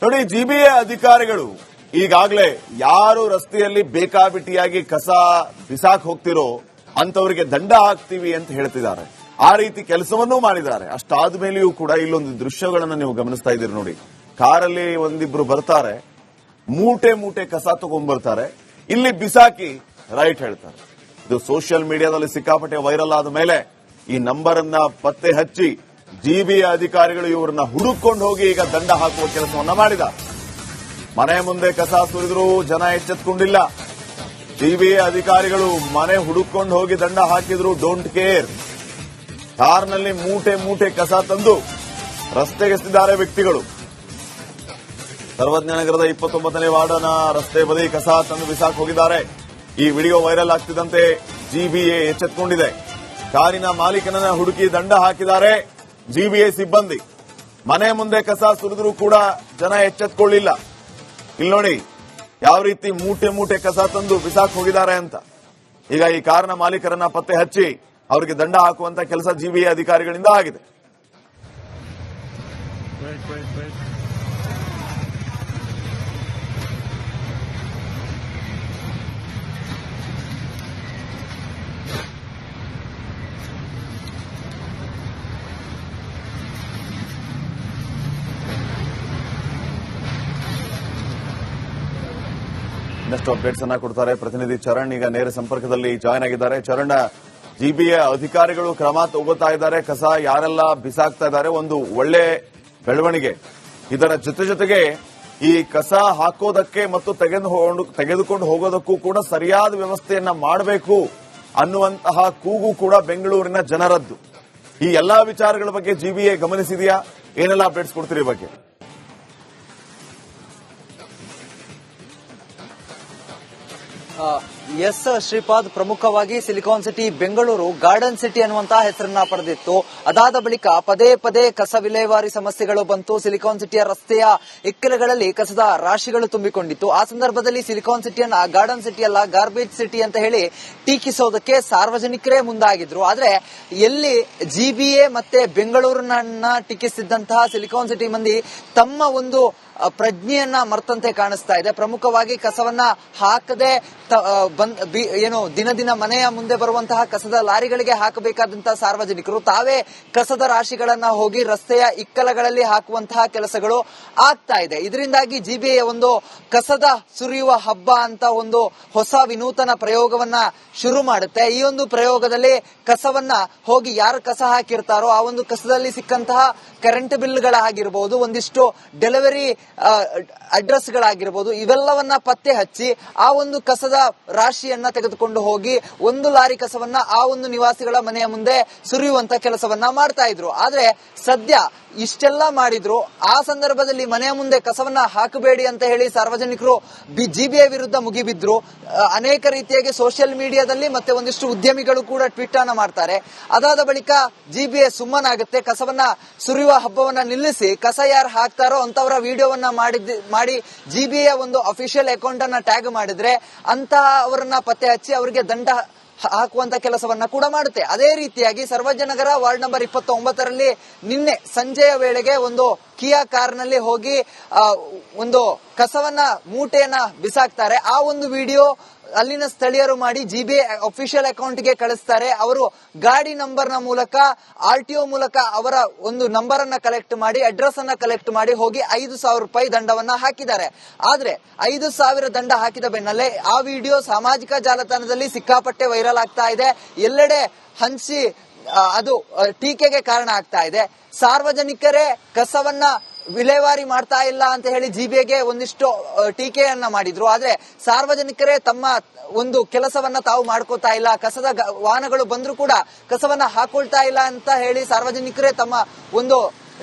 ನೋಡಿ, ಜಿಬಿಎ ಅಧಿಕಾರಿಗಳು ಈಗಾಗಲೇ ಯಾರು ರಸ್ತೆಯಲ್ಲಿ ಬೇಕಾಬಿಟ್ಟಿಯಾಗಿ ಕಸ ಬಿಸಾಕ್ ಹೋಗ್ತಿರೋ ಅಂತವರಿಗೆ ದಂಡ ಹಾಕ್ತೀವಿ ಅಂತ ಹೇಳ್ತಿದ್ದಾರೆ. ಆ ರೀತಿ ಕೆಲಸವನ್ನೂ ಮಾಡಿದ್ದಾರೆ. ಅಷ್ಟಾದ ಮೇಲೆಯೂ ಕೂಡ ಇಲ್ಲೊಂದು ದೃಶ್ಯಗಳನ್ನು ನೀವು ಗಮನಿಸ್ತಾ ಇದ್ದೀರಿ ನೋಡಿ. ಕಾರಲ್ಲಿ ಒಂದಿಬ್ರು ಬರ್ತಾರೆ, ಮೂಟೆ ಮೂಟೆ ಕಸ ತಗೊಂಡ್ಬರ್ತಾರೆ, ಇಲ್ಲಿ ಬಿಸಾಕಿ ರೈಟ್ ಹೇಳ್ತಾರೆ. ಇದು ಸೋಷಿಯಲ್ ಮೀಡಿಯಾದಲ್ಲಿ ಸಿಕ್ಕಾಪಟ್ಟೆ ವೈರಲ್ ಆದ ಮೇಲೆ ಈ ನಂಬರ್ ಅನ್ನ ಪತ್ತೆ ಹಚ್ಚಿ ಜಿಬಿಎ ಅಧಿಕಾರಿಗಳು ಇವರನ್ನ ಹುಡುಕೊಂಡು ಹೋಗಿ ಈಗ ದಂಡ ಹಾಕುವ ಕೆಲಸವನ್ನ ಮಾಡಿದ್ದಾರೆ. ಮನೆ ಮುಂದೆ ಕಸ ಸುರಿದ್ರು ಜನ ಎಚ್ಚೆತ್ತುಕೊಂಡಿಲ್ಲ. ಜಿಬಿಎ ಅಧಿಕಾರಿಗಳು ಮನೆ ಹುಡುಕೊಂಡು ಹೋಗಿ ದಂಡ ಹಾಕಿದ್ರು, ಡೋಂಟ್ ಕೇರ್. ಕಾರ್ನಲ್ಲಿ ಮೂಟೆ ಮೂಟೆ ಕಸ ತಂದು ರಸ್ತೆಗೆಸೆದಿದ್ದಾರೆ ವ್ಯಕ್ತಿಗಳು. ಸರ್ವಜ್ಞನಗರದ 29ನೇ ವಾರ್ಡನ ರಸ್ತೆ ಬದಿ ಕಸ ತಂದು ಬಿಸಾಕ್ ಹೋಗಿದ್ದಾರೆ. ಈ ವಿಡಿಯೋ ವೈರಲ್ ಆಗ್ತಿದ್ದಂತೆ ಜಿಬಿಎ ಎಚ್ಚೆತ್ತುಕೊಂಡಿದೆ. ಕಾರಿನ ಮಾಲೀಕನನ್ನ ಹುಡುಕಿ ದಂಡ ಹಾಕಿದ್ದಾರೆ ಜಿಬಿಎ ಸಿಬ್ಬಂದಿ. ಮನೆ ಮುಂದೆ ಕಸ ಸುರಿದ್ರೂ ಕೂಡ ಜನ ಎಚ್ಚೆತ್ತುಕೊಳ್ಳಿಲ್ಲ. ಇಲ್ಲಿ ನೋಡಿ ಯಾವ ರೀತಿ ಮೂಟೆ ಮೂಟೆ ಕಸ ತಂದು ಬಿಸಾಕ್ ಹೋಗಿದ್ದಾರೆ ಅಂತ. ಈಗ ಈ ಕಾರಿನ ಮಾಲೀಕರನ್ನ ಪತ್ತೆ ಹಚ್ಚಿ ಅವರಿಗೆ ದಂಡ ಹಾಕುವಂತ ಕೆಲಸ ಜಿಬಿಎ ಅಧಿಕಾರಿಗಳಿಂದ ಆಗಿದೆ. ಇನ್ನಷ್ಟು ಅಪ್ಡೇಟ್ಸ್ ಅನ್ನ ಕೊಡ್ತಾರೆ ಪ್ರತಿನಿಧಿ ಚರಣ್. ಈಗ ನೇರ ಸಂಪರ್ಕದಲ್ಲಿ ಜಾಯ್ನ್ ಆಗಿದ್ದಾರೆ. ಚರಣ್, ಜಿಬಿಎ ಅಧಿಕಾರಿಗಳು ಕ್ರಮ ತಗೋತಾ ಇದ್ದಾರೆ, ಕಸ ಯಾರೆಲ್ಲ ಬಿಸಾಕ್ತಾ ಇದ್ದಾರೆ, ಒಂದು ಒಳ್ಳೆ ಬೆಳವಣಿಗೆ. ಇದರ ಜೊತೆಗೆ ಈ ಕಸ ಹಾಕೋದಕ್ಕೆ ಮತ್ತು ತೆಗೆದುಕೊಂಡು ಹೋಗೋದಕ್ಕೂ ಕೂಡ ಸರಿಯಾದ ವ್ಯವಸ್ಥೆಯನ್ನ ಮಾಡಬೇಕು ಅನ್ನುವಂತಹ ಕೂಗು ಕೂಡ ಬೆಂಗಳೂರಿನ ಜನರದ್ದು. ಈ ಎಲ್ಲಾ ವಿಚಾರಗಳ ಬಗ್ಗೆ ಜಿಬಿಎ ಗಮನಿಸಿದೆಯಾ? ಏನೆಲ್ಲ ಅಪ್ಡೇಟ್ಸ್ ಕೊಡ್ತೀರಿ ಈ ಬಗ್ಗೆ? ಎಸ್ ಶ್ರೀಪಾದ್, ಪ್ರಮುಖವಾಗಿ silicon city Bengaluru garden city ಅನ್ನುವಂತಹ ಹೆಸರನ್ನ ಪಡೆದಿತ್ತು. ಅದಾದ ಬಳಿಕ ಪದೇ ಪದೇ ಕಸ ವಿಲೇವಾರಿ ಸಮಸ್ಯೆಗಳು ಬಂತು. ಸಿಲಿಕಾನ್ ಸಿಟಿಯ ರಸ್ತೆಯ ಇಕ್ಕೆಲಗಳಲ್ಲಿ ಕಸದ ರಾಶಿಗಳು ತುಂಬಿಕೊಂಡಿತ್ತು. ಆ ಸಂದರ್ಭದಲ್ಲಿ ಸಿಲಿಕಾನ್ ಸಿಟಿಯನ್ನ ಗಾರ್ಡನ್ ಸಿಟಿ ಅಲ್ಲ, ಗಾರ್ಬೇಜ್ ಸಿಟಿ ಅಂತ ಹೇಳಿ ಟೀಕಿಸೋದಕ್ಕೆ ಸಾರ್ವಜನಿಕರೇ ಮುಂದಾಗಿದ್ರು. ಆದ್ರೆ ಎಲ್ಲಿ ಜಿಬಿಎ ಮತ್ತೆ ಬೆಂಗಳೂರನ್ನ ಟೀಕಿಸಿದ್ದಂತಹ ಸಿಲಿಕಾನ್ ಸಿಟಿ ಮಂದಿ ತಮ್ಮ ಒಂದು ಪ್ರಜ್ಞೆಯನ್ನ ಮರ್ತಂತೆ ಕಾಣಿಸ್ತಾ ಇದೆ. ಪ್ರಮುಖವಾಗಿ ಕಸವನ್ನ ಹಾಕದೆ ದಿನ ದಿನ ಮನೆಯ ಮುಂದೆ ಬರುವಂತಹ ಕಸದ ಲಾರಿಗಳಿಗೆ ಹಾಕಬೇಕಾದಂತಹ ಸಾರ್ವಜನಿಕರು ತಾವೇ ಕಸದ ರಾಶಿಗಳನ್ನ ಹೋಗಿ ರಸ್ತೆಯ ಇಕ್ಕಲಗಳಲ್ಲಿ ಹಾಕುವಂತಹ ಕೆಲಸಗಳು ಆಗ್ತಾ ಇದೆ. ಇದರಿಂದಾಗಿ ಜಿಬಿಎ ಒಂದು ಕಸದ ಸುರಿಯುವ ಹಬ್ಬ ಅಂತ ಒಂದು ಹೊಸ ವಿನೂತನ ಪ್ರಯೋಗವನ್ನ ಶುರು ಮಾಡುತ್ತೆ. ಈ ಒಂದು ಪ್ರಯೋಗದಲ್ಲಿ ಕಸವನ್ನ ಹೋಗಿ ಯಾರು ಕಸ ಹಾಕಿರ್ತಾರೋ ಆ ಒಂದು ಕಸದಲ್ಲಿ ಸಿಕ್ಕಂತಹ ಕರೆಂಟ್ ಬಿಲ್ಗಳಾಗಿರ್ಬೋದು, ಒಂದಿಷ್ಟು ಡೆಲಿವರಿ ಅಡ್ರೆಸ್ ಗಳಾಗಿರ್ಬೋದು, ಇವೆಲ್ಲವನ್ನ ಪತ್ತೆ ಹಚ್ಚಿ ಆ ಒಂದು ಕಸದ ರಾಶಿಯನ್ನ ತೆಗೆದುಕೊಂಡು ಹೋಗಿ ಒಂದು ಲಾರಿ ಕಸವನ್ನ ಆ ಒಂದು ನಿವಾಸಿಗಳ ಮನೆಯ ಮುಂದೆ ಸುರಿಯುವಂತ ಕೆಲಸವನ್ನ ಮಾಡ್ತಾ ಇದ್ರು. ಆದ್ರೆ ಸದ್ಯ ಇಷ್ಟೆಲ್ಲ ಮಾಡಿದ್ರು, ಆ ಸಂದರ್ಭದಲ್ಲಿ ಮನೆಯ ಮುಂದೆ ಕಸವನ್ನ ಹಾಕಬೇಡಿ ಅಂತ ಹೇಳಿ ಸಾರ್ವಜನಿಕರು ಜಿಬಿಎ ವಿರುದ್ಧ ಮುಗಿಬಿದ್ರು. ಅನೇಕ ರೀತಿಯಾಗಿ ಸೋಷಿಯಲ್ ಮೀಡಿಯಾದಲ್ಲಿ ಮತ್ತೆ ಒಂದಿಷ್ಟು ಉದ್ಯಮಿಗಳು ಕೂಡ ಟ್ವೀಟ್ ಅನ್ನ ಮಾಡ್ತಾರೆ. ಅದಾದ ಬಳಿಕ ಜಿಬಿಎ ಸುಮ್ಮನಾಗುತ್ತೆ. ಕಸವನ್ನ ಸುರಿಯುವ ಹಬ್ಬವನ್ನ ನಿಲ್ಲಿಸಿ ಕಸ ಯಾರು ಹಾಕ್ತಾರೋ ಅಂತವರ ವಿಡಿಯೋವನ್ನ ಮಾಡಿ ಜಿಬಿಎ ಒಂದು ಅಫಿಷಿಯಲ್ ಅಕೌಂಟ್ ಅನ್ನ ಟ್ಯಾಗ್ ಮಾಡಿದ್ರೆ ಅಂತಹ ಅವರನ್ನ ಪತ್ತೆ ಹಚ್ಚಿ ಅವರಿಗೆ ದಂಡ ಹಾಕುವಂತ ಕೆಲಸವನ್ನ ಕೂಡ ಮಾಡುತ್ತೆ. ಅದೇ ರೀತಿಯಾಗಿ ಸರ್ವಜ್ಞನಗರ ವಾರ್ಡ್ ನಂಬರ್ 29ರಲ್ಲಿ ನಿನ್ನೆ ಸಂಜೆಯ ವೇಳೆಗೆ ಒಂದು ಕಿಯಾ ಕಾರ್ನಲ್ಲಿ ಹೋಗಿ ಒಂದು ಕಸವನ್ನ ಮೂಟೆಯನ್ನ ಬಿಸಾಕ್ತಾರೆ. ಆ ಒಂದು ವಿಡಿಯೋ ಅಲ್ಲಿನ ಸ್ಥಳೀಯರು ಮಾಡಿ ಜಿಬಿಎ ಅಫಿಷಿಯಲ್ ಅಕೌಂಟ್ಗೆ ಕಳಿಸ್ತಾರೆ. ಅವರು ಗಾಡಿ ನಂಬರ್ ನ ಮೂಲಕ RTO ಮೂಲಕ ಅವರ ಒಂದು ನಂಬರ್ ಅನ್ನ ಕಲೆಕ್ಟ್ ಮಾಡಿ ಅಡ್ರೆಸ್ ಅನ್ನ ಕಲೆಕ್ಟ್ ಮಾಡಿ ಹೋಗಿ 5,000 ರೂಪಾಯಿ ದಂಡವನ್ನ ಹಾಕಿದ್ದಾರೆ. ಆದ್ರೆ 5,000 ದಂಡ ಹಾಕಿದ ಬೆನ್ನಲ್ಲೇ ಆ ವಿಡಿಯೋ ಸಾಮಾಜಿಕ ಜಾಲತಾಣದಲ್ಲಿ ಸಿಕ್ಕಾಪಟ್ಟೆ ವೈರಲ್ ಆಗ್ತಾ ಇದೆ. ಎಲ್ಲೆಡೆ ಹಂಚಿ ಅದು ಟೀಕೆಗೆ ಕಾರಣ ಆಗ್ತಾ ಇದೆ. ಸಾರ್ವಜನಿಕರೇ ಕಸವನ್ನ ವಿಲೇವಾರಿ ಮಾಡ್ತಾ ಇಲ್ಲ ಅಂತ ಹೇಳಿ ಜಿಬಿಎಗೆ ಒಂದಿಷ್ಟು ಟೀಕೆಯನ್ನ ಮಾಡಿದ್ರು. ಆದ್ರೆ ಸಾರ್ವಜನಿಕರೇ ತಮ್ಮ ಒಂದು ಕೆಲಸವನ್ನ ತಾವು ಮಾಡ್ಕೋತಾ ಇಲ್ಲ, ಕಸದ ವಾಹನಗಳು ಬಂದ್ರೂ ಕೂಡ ಕಸವನ್ನ ಹಾಕೊಳ್ತಾ ಇಲ್ಲ ಅಂತ ಹೇಳಿ ಸಾರ್ವಜನಿಕರೇ ತಮ್ಮ ಒಂದು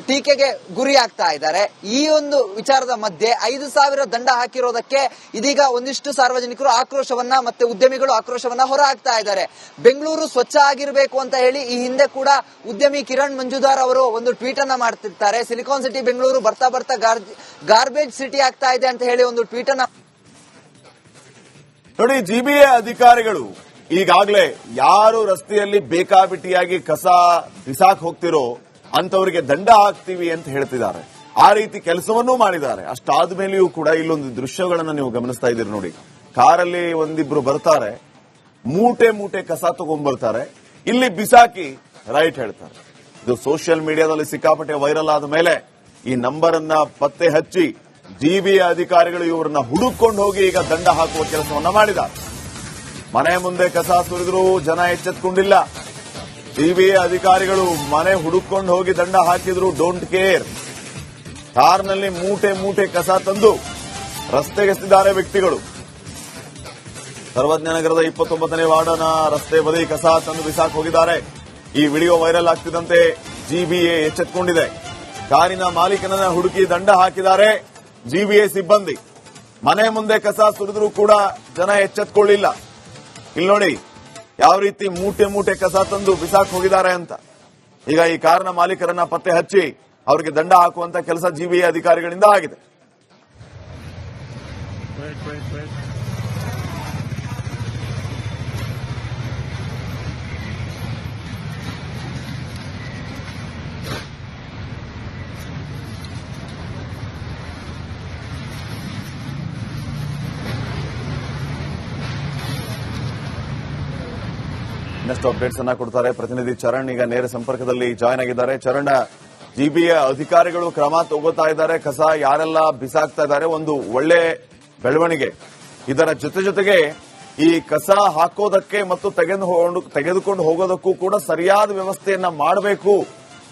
ಟೀಕೆಗೆ ಗುರಿ ಆಗ್ತಾ ಇದ್ದಾರೆ. ಈ ಒಂದು ವಿಚಾರದ ಮಧ್ಯೆ 5,000 ದಂಡ ಹಾಕಿರೋದಕ್ಕೆ ಇದೀಗ ಒಂದಿಷ್ಟು ಸಾರ್ವಜನಿಕರು ಆಕ್ರೋಶವನ್ನ ಮತ್ತೆ ಉದ್ಯಮಿಗಳು ಆಕ್ರೋಶವನ್ನ ಹೊರ ಹಾಕ್ತಾ ಇದ್ದಾರೆ. ಬೆಂಗಳೂರು ಸ್ವಚ್ಛ ಆಗಿರಬೇಕು ಅಂತ ಹೇಳಿ ಈ ಹಿಂದೆ ಕೂಡ ಉದ್ಯಮಿ ಕಿರಣ್ ಮಂಜುದಾರ್ ಅವರು ಒಂದು ಟ್ವೀಟ್ ಅನ್ನ ಮಾಡ್ತಿರ್ತಾರೆ. ಸಿಲಿಕಾನ್ ಸಿಟಿ ಬೆಂಗಳೂರು ಬರ್ತಾ ಬರ್ತಾ ಗಾರ್ಬೇಜ್ ಸಿಟಿ ಆಗ್ತಾ ಇದೆ ಅಂತ ಹೇಳಿ ಒಂದು ಟ್ವೀಟ್ ಅನ್ನ ನೋಡಿ. ಜಿಬಿಎ ಅಧಿಕಾರಿಗಳು ಈಗಾಗಲೇ ಯಾರು ರಸ್ತೆಯಲ್ಲಿ ಬೇಕಾಬಿಟ್ಟಿಯಾಗಿ ಕಸ ಬಿಸಾಕ್ ಹೋಗ್ತಿರೋ ಅಂತವರಿಗೆ ದಂಡ ಹಾಕ್ತೀವಿ ಅಂತ ಹೇಳ್ತಿದ್ದಾರೆ. ಆ ರೀತಿ ಕೆಲಸವನ್ನೂ ಮಾಡಿದ್ದಾರೆ. ಅಷ್ಟಾದ ಮೇಲೆಯೂ ಕೂಡ ಇಲ್ಲೊಂದು ದೃಶ್ಯಗಳನ್ನ ನೀವು ಗಮನಿಸ್ತಾ ಇದ್ದೀರಿ ನೋಡಿ. ಕಾರಲ್ಲಿ ಒಂದಿಬ್ರು ಬರ್ತಾರೆ, ಮೂಟೆ ಮೂಟೆ ಕಸ ತಗೊಂಡ್ಬರ್ತಾರೆ, ಇಲ್ಲಿ ಬಿಸಾಕಿ ರೈಟ್ ಹೇಳ್ತಾರೆ. ಇದು ಸೋಷಿಯಲ್ ಮೀಡಿಯಾದಲ್ಲಿ ಸಿಕ್ಕಾಪಟ್ಟೆ ವೈರಲ್ ಆದ ಮೇಲೆ ಈ ನಂಬರ್ ಅನ್ನ ಪತ್ತೆ ಹಚ್ಚಿ ಜಿಬಿಎ ಅಧಿಕಾರಿಗಳು ಇವರನ್ನ ಹುಡುಕೊಂಡು ಹೋಗಿ ಈಗ ದಂಡ ಹಾಕುವ ಕೆಲಸವನ್ನ ಮಾಡಿದ್ದಾರೆ. ಮನೆ ಮುಂದೆ ಕಸ ಸುರಿದ್ರು ಜನ ಎಚ್ಚೆತ್ತುಕೊಂಡಿಲ್ಲ. ಜಿಬಿಎ ಅಧಿಕಾರಿಗಳು ಮನೆ ಹುಡುಕೊಂಡು ಹೋಗಿ ದಂಡ ಹಾಕಿದ್ರು, ಡೋಂಟ್ ಕೇರ್. ಕಾರ್ನಲ್ಲಿ ಮೂಟೆ ಮೂಟೆ ಕಸ ತಂದು ರಸ್ತೆಗೆಸೆದಿದ್ದಾರೆ ವ್ಯಕ್ತಿಗಳು. ಸರ್ವಜ್ಞನಗರದ 29ನೇ ವಾರ್ಡನ ರಸ್ತೆ ಬದಿ ಕಸ ತಂದು ಬಿಸಾಕ್ ಹೋಗಿದ್ದಾರೆ. ಈ ವಿಡಿಯೋ ವೈರಲ್ ಆಗ್ತಿದ್ದಂತೆ ಜಿಬಿಎ ಎಚ್ಚೆತ್ತುಕೊಂಡಿದೆ. ಕಾರಿನ ಮಾಲೀಕನನ್ನ ಹುಡುಕಿ ದಂಡ ಹಾಕಿದ್ದಾರೆ ಜಿಬಿಎ ಸಿಬ್ಬಂದಿ. ಮನೆ ಮುಂದೆ ಕಸ ಸುರಿದ್ರೂ ಕೂಡ ಜನ ಎಚ್ಚೆತ್ತುಕೊಳ್ಳಿಲ್ಲ. ಇಲ್ಲಿ ನೋಡಿ ಯಾವ ರೀತಿ ಮೂಟೆ ಮೂಟೆ ಕಸ ತಂದು ಬಿಸಾಕ್ ಹೋಗಿದ್ದಾರೆ ಅಂತ. ಈಗ ಈ ಕಾರಿನ ಮಾಲೀಕರನ್ನ ಪತ್ತೆ ಹಚ್ಚಿ ಅವರಿಗೆ ದಂಡ ಹಾಕುವಂತ ಕೆಲಸ ಜಿಬಿಎ ಅಧಿಕಾರಿಗಳಿಂದ ಆಗಿದೆ. ಇನ್ನಷ್ಟು ಅಪ್ಡೇಟ್ಸ್ ಅನ್ನ ಕೊಡ್ತಾರೆ ಪ್ರತಿನಿಧಿ ಚರಣ್. ಈಗ ನೇರ ಸಂಪರ್ಕದಲ್ಲಿ ಜಾಯ್ನ್ ಆಗಿದ್ದಾರೆ. ಚರಣ್, ಜಿಬಿಎ ಅಧಿಕಾರಿಗಳು ಕ್ರಮ ತಗೋತಾ ಇದ್ದಾರೆ, ಕಸ ಯಾರೆಲ್ಲ ಬಿಸಾಕ್ತಾ ಇದ್ದಾರೆ, ಒಂದು ಒಳ್ಳೆ ಬೆಳವಣಿಗೆ. ಇದರ ಜೊತೆಗೆ ಈ ಕಸ ಹಾಕೋದಕ್ಕೆ ಮತ್ತು ತೆಗೆದುಕೊಂಡು ಹೋಗೋದಕ್ಕೂ ಕೂಡ ಸರಿಯಾದ ವ್ಯವಸ್ಥೆಯನ್ನ ಮಾಡಬೇಕು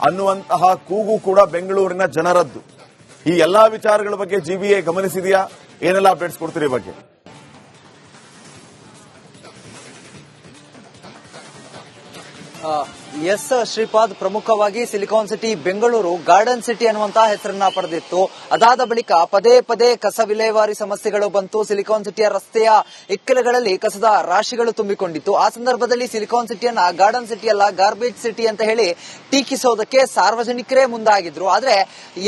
ಅನ್ನುವಂತಹ ಕೂಗು ಕೂಡ ಬೆಂಗಳೂರಿನ ಜನರದ್ದು. ಈ ಎಲ್ಲಾ ವಿಚಾರಗಳ ಬಗ್ಗೆ ಜಿಬಿಎ ಗಮನಿಸಿದೆಯಾ? ಏನೆಲ್ಲ ಅಪ್ಡೇಟ್ಸ್ ಕೊಡ್ತೀರಿ ಈ ಬಗ್ಗೆ? ಎಸ್ ಶ್ರೀಪಾದ್, ಪ್ರಮುಖವಾಗಿ silicon city Bengaluru garden city ಅನ್ನುವಂತಹ ಹೆಸರನ್ನ ಪಡೆದಿತ್ತು. ಅದಾದ ಬಳಿಕ ಪದೇ ಪದೇ ಕಸ ವಿಲೇವಾರಿ ಸಮಸ್ಯೆಗಳು ಬಂತು. ಸಿಲಿಕಾನ್ ಸಿಟಿಯ ರಸ್ತೆಯ ಇಕ್ಕೆಲಗಳಲ್ಲಿ ಕಸದ ರಾಶಿಗಳು ತುಂಬಿಕೊಂಡಿತ್ತು. ಆ ಸಂದರ್ಭದಲ್ಲಿ ಸಿಲಿಕಾನ್ ಸಿಟಿಯನ್ನ ಗಾರ್ಡನ್ ಸಿಟಿ ಅಲ್ಲ, ಗಾರ್ಬೇಜ್ ಸಿಟಿ ಅಂತ ಹೇಳಿ ಟೀಕಿಸೋದಕ್ಕೆ ಸಾರ್ವಜನಿಕರೇ ಮುಂದಾಗಿದ್ರು. ಆದ್ರೆ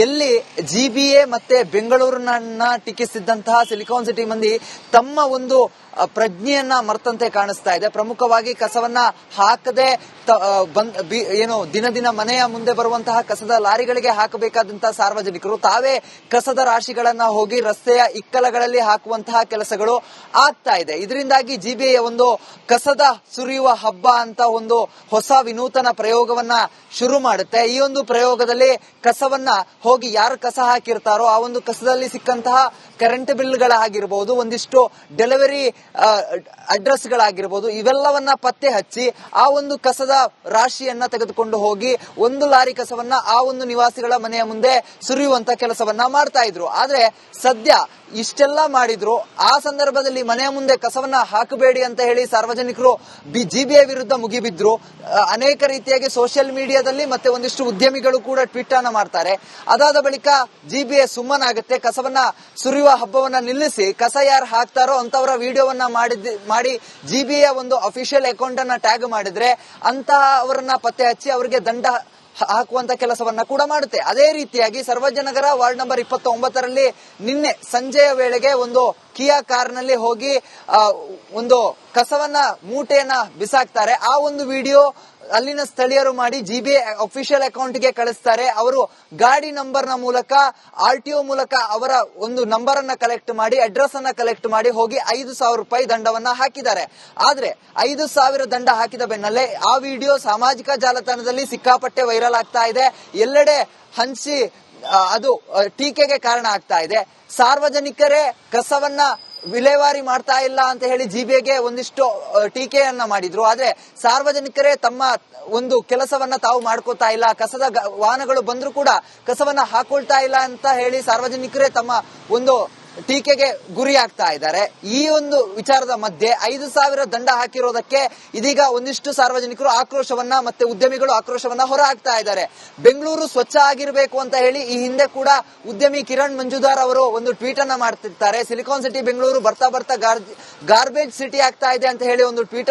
ಎಲ್ಲಿ ಜಿಬಿಎ ಮತ್ತೆ ಬೆಂಗಳೂರನ್ನ ಟೀಕಿಸಿದ್ದಂತಹ ಸಿಲಿಕಾನ್ ಸಿಟಿ ಮಂದಿ ತಮ್ಮ ಒಂದು ಪ್ರಜ್ಞೆಯನ್ನ ಮರ್ತಂತೆ ಕಾಣಿಸ್ತಾ ಇದೆ. ಪ್ರಮುಖವಾಗಿ ಕಸವನ್ನ ಹಾಕದೆ ಏನು ದಿನ ಮನೆಯ ಮುಂದೆ ಬರುವಂತಹ ಕಸದ ಲಾರಿಗಳಿಗೆ ಹಾಕಬೇಕಾದಂತಹ ಸಾರ್ವಜನಿಕರು ತಾವೇ ಕಸದ ರಾಶಿಗಳನ್ನ ಹೋಗಿ ರಸ್ತೆಯ ಇಕ್ಕಲಗಳಲ್ಲಿ ಹಾಕುವಂತಹ ಕೆಲಸಗಳು ಆಗ್ತಾ ಇದೆ. ಇದರಿಂದಾಗಿ ಜಿಬಿಎ ಒಂದು ಕಸದ ಸುರಿಯುವ ಹಬ್ಬ ಅಂತ ಒಂದು ಹೊಸ ವಿನೂತನ ಪ್ರಯೋಗವನ್ನ ಶುರು ಮಾಡುತ್ತೆ. ಈ ಒಂದು ಪ್ರಯೋಗದಲ್ಲಿ ಕಸವನ್ನ ಹೋಗಿ ಯಾರು ಕಸ ಹಾಕಿರ್ತಾರೋ ಆ ಒಂದು ಕಸದಲ್ಲಿ ಸಿಕ್ಕಂತಹ ಕರೆಂಟ್ ಬಿಲ್ಗಳಾಗಿರ್ಬೋದು, ಒಂದಿಷ್ಟು ಡೆಲಿವರಿ ಅಡ್ರೆಸ್ಗಳಾಗಿರ್ಬೋದು, ಇವೆಲ್ಲವನ್ನ ಪತ್ತೆ ಹಚ್ಚಿ ಆ ಒಂದು ಕಸದ ರಾಶಿಯನ್ನ ತೆಗೆದುಕೊಂಡು ಹೋಗಿ ಒಂದು ಲಾರಿ ಕಸವನ್ನ ಆ ಒಂದು ನಿವಾಸಿಗಳ ಮನೆಯ ಮುಂದೆ ಸುರಿಯುವಂತ ಕೆಲಸವನ್ನ ಮಾಡ್ತಾ ಇದ್ರು. ಆದ್ರೆ ಸದ್ಯ ಇಷ್ಟೆಲ್ಲ ಮಾಡಿದ್ರು, ಆ ಸಂದರ್ಭದಲ್ಲಿ ಮನೆಯ ಮುಂದೆ ಕಸವನ್ನ ಹಾಕಬೇಡಿ ಅಂತ ಹೇಳಿ ಸಾರ್ವಜನಿಕರು ಜಿಬಿಎ ವಿರುದ್ಧ ಮುಗಿಬಿದ್ರು. ಅನೇಕ ರೀತಿಯಾಗಿ ಸೋಷಿಯಲ್ ಮೀಡಿಯಾದಲ್ಲಿ ಮತ್ತೆ ಒಂದಿಷ್ಟು ಉದ್ಯಮಿಗಳು ಕೂಡ ಟ್ವೀಟ್ ಅನ್ನ ಮಾಡ್ತಾರೆ. ಅದಾದ ಬಳಿಕ ಜಿಬಿಎ ಸುಮ್ಮನಾಗುತ್ತೆ. ಕಸವನ್ನ ಸುರಿಯುವ ಹಬ್ಬವನ್ನ ನಿಲ್ಲಿಸಿ ಕಸ ಯಾರು ಹಾಕ್ತಾರೋ ಅಂತವರ ವಿಡಿಯೋವನ್ನ ಮಾಡಿ ಜಿಬಿಎ ಒಂದು ಅಫಿಷಿಯಲ್ ಅಕೌಂಟ್ ಅನ್ನ ಟ್ಯಾಗ್ ಮಾಡಿದ್ರೆ ಅಂತಹ ಅವರನ್ನ ಪತ್ತೆ ಹಚ್ಚಿ ಅವರಿಗೆ ದಂಡ ಹಾಕುವಂತ ಕೆಲಸವನ್ನ ಕೂಡ ಮಾಡುತ್ತೆ. ಅದೇ ರೀತಿಯಾಗಿ ಸರ್ವಜ್ಞನಗರ ವಾರ್ಡ್ ನಂಬರ್ 29ರಲ್ಲಿ ನಿನ್ನೆ ಸಂಜೆಯ ವೇಳೆಗೆ ಒಂದು ಕಿಯಾ ಕಾರ್ನಲ್ಲಿ ಹೋಗಿ ಒಂದು ಕಸವನ್ನ ಮೂಟೆಯನ್ನ ಬಿಸಾಕ್ತಾರೆ. ಆ ಒಂದು ವಿಡಿಯೋ ಅಲ್ಲಿನ ಸ್ಥಳೀಯರು ಮಾಡಿ ಜಿಬಿಎ ಅಫಿಷಿಯಲ್ ಅಕೌಂಟ್ಗೆ ಕಳಿಸ್ತಾರೆ. ಅವರು ಗಾಡಿ ನಂಬರ್ ನ ಮೂಲಕ RTO ಮೂಲಕ ಅವರ ಒಂದು ನಂಬರ್ ಅನ್ನ ಕಲೆಕ್ಟ್ ಮಾಡಿ ಅಡ್ರೆಸ್ ಅನ್ನ ಕಲೆಕ್ಟ್ ಮಾಡಿ ಹೋಗಿ 5,000 ರೂಪಾಯಿ ದಂಡವನ್ನ ಹಾಕಿದ್ದಾರೆ. ಆದ್ರೆ 5,000 ದಂಡ ಹಾಕಿದ ಬೆನ್ನಲ್ಲೇ ಆ ವಿಡಿಯೋ ಸಾಮಾಜಿಕ ಜಾಲತಾಣದಲ್ಲಿ ಸಿಕ್ಕಾಪಟ್ಟೆ ವೈರಲ್ ಆಗ್ತಾ ಇದೆ. ಎಲ್ಲೆಡೆ ಹಂಚಿ ಅದು ಟೀಕೆಗೆ ಕಾರಣ ಆಗ್ತಾ ಇದೆ. ಸಾರ್ವಜನಿಕರೇ ಕಸವನ್ನ ವಿಲೇವಾರಿ ಮಾಡ್ತಾ ಇಲ್ಲ ಅಂತ ಹೇಳಿ ಜಿಬಿಎಗೆ ಒಂದಿಷ್ಟು ಟೀಕೆಯನ್ನ ಮಾಡಿದ್ರು. ಆದ್ರೆ ಸಾರ್ವಜನಿಕರೇ ತಮ್ಮ ಒಂದು ಕೆಲಸವನ್ನ ತಾವು ಮಾಡ್ಕೋತಾ ಇಲ್ಲ, ಕಸದ ವಾಹನಗಳು ಬಂದ್ರೂ ಕೂಡ ಕಸವನ್ನ ಹಾಕೊಳ್ತಾ ಇಲ್ಲ ಅಂತ ಹೇಳಿ ಸಾರ್ವಜನಿಕರೇ ತಮ್ಮ ಒಂದು ಟೀಕೆಗೆ ಗುರಿ ಆಗ್ತಾ ಇದ್ದಾರೆ. ಈ ಒಂದು ವಿಚಾರದ ಮಧ್ಯೆ 5,000 ದಂಡ ಹಾಕಿರೋದಕ್ಕೆ ಇದೀಗ ಒಂದಿಷ್ಟು ಸಾರ್ವಜನಿಕರು ಆಕ್ರೋಶವನ್ನ ಮತ್ತೆ ಉದ್ಯಮಿಗಳು ಆಕ್ರೋಶವನ್ನ ಹೊರ ಹಾಕ್ತಾ ಇದ್ದಾರೆ. ಬೆಂಗಳೂರು ಸ್ವಚ್ಛ ಆಗಿರಬೇಕು ಅಂತ ಹೇಳಿ ಈ ಹಿಂದೆ ಕೂಡ ಉದ್ಯಮಿ ಕಿರಣ್ ಮಂಜುದಾರ್ ಅವರು ಒಂದು ಟ್ವೀಟ್ ಅನ್ನ ಮಾಡ್ತಿರ್ತಾರೆ. ಸಿಲಿಕಾನ್ ಸಿಟಿ ಬೆಂಗಳೂರು ಬರ್ತಾ ಗಾರ್ಬೇಜ್ ಸಿಟಿ ಆಗ್ತಾ ಇದೆ ಅಂತ ಹೇಳಿ ಒಂದು ಟ್ವೀಟ್ ಅನ್ನ